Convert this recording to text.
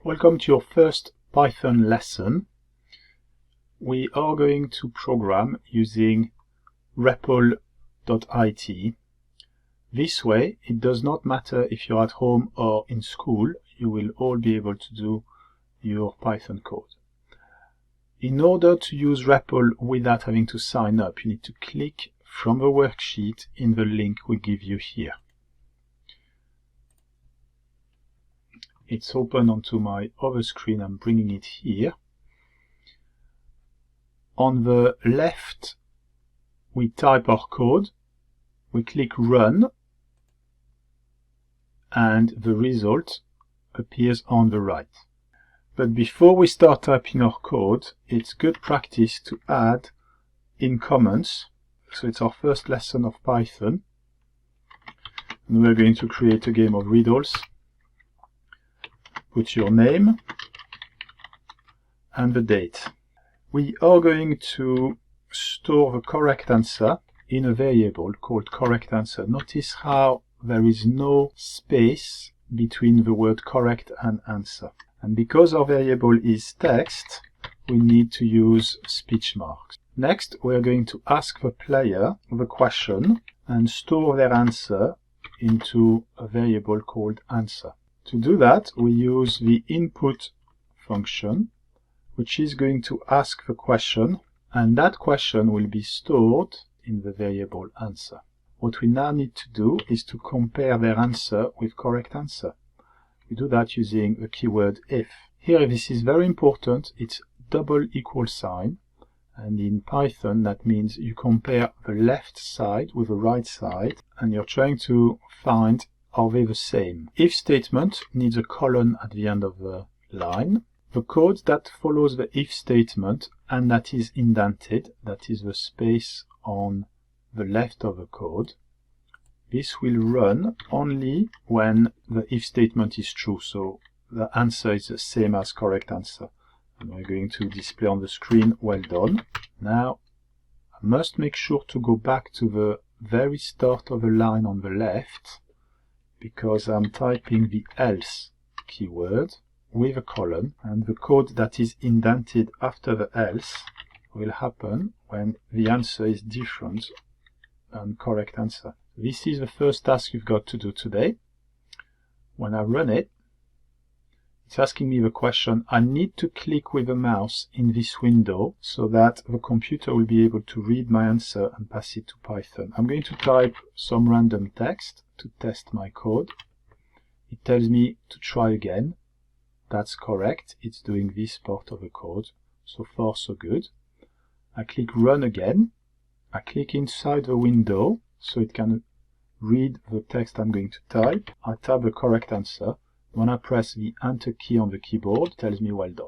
Welcome to your first Python lesson. We are going to program using repl.it. This way, it does not matter if you're at home or in school, you will all be able to do your Python code. In order to use repl without having to sign up, you need to click from the worksheet in the link we give you here. It's open onto my other screen. I'm bringing it here. On the left, we type our code, we click run, and the result appears on the right. But before we start typing our code, it's good practice to add in comments. So it's our first lesson of Python, and we're going to create a game of riddles. Put your name and the date. We are going to store the correct answer in a variable called correct answer. Notice how there is no space between the word correct and answer. And because our variable is text, we need to use speech marks. Next, we're going to ask the player the question and store their answer into a variable called answer. To do that, we use the input function, which is going to ask the question, and that question will be stored in the variable answer. What we now need to do is to compare their answer with correct answer. We do that using the keyword if. Here, this is very important. It's double equal sign, and in Python that means you compare the left side with the right side, and you're trying to find are they the same. If statement needs a colon at the end of the line. The code that follows the if statement and that is indented, that is the space on the left of the code, this will run only when the if statement is true, so the answer is the same as correct answer. And we're going to display on the screen, well done. Now, I must make sure to go back to the very start of the line on the left, because I'm typing the else keyword with a colon, and the code that is indented after the else will happen when the answer is different than correct answer. This is the first task you've got to do today. When I run it, it's asking me the question. I need to click with the mouse in this window so that the computer will be able to read my answer and pass it to Python. I'm going to type some random text to test my code. It tells me to try again. That's correct. It's doing this part of the code. So far, so good. I click run again. I click inside the window so it can read the text I'm going to type. I type the correct answer. When I press the enter key on the keyboard, it tells me well done.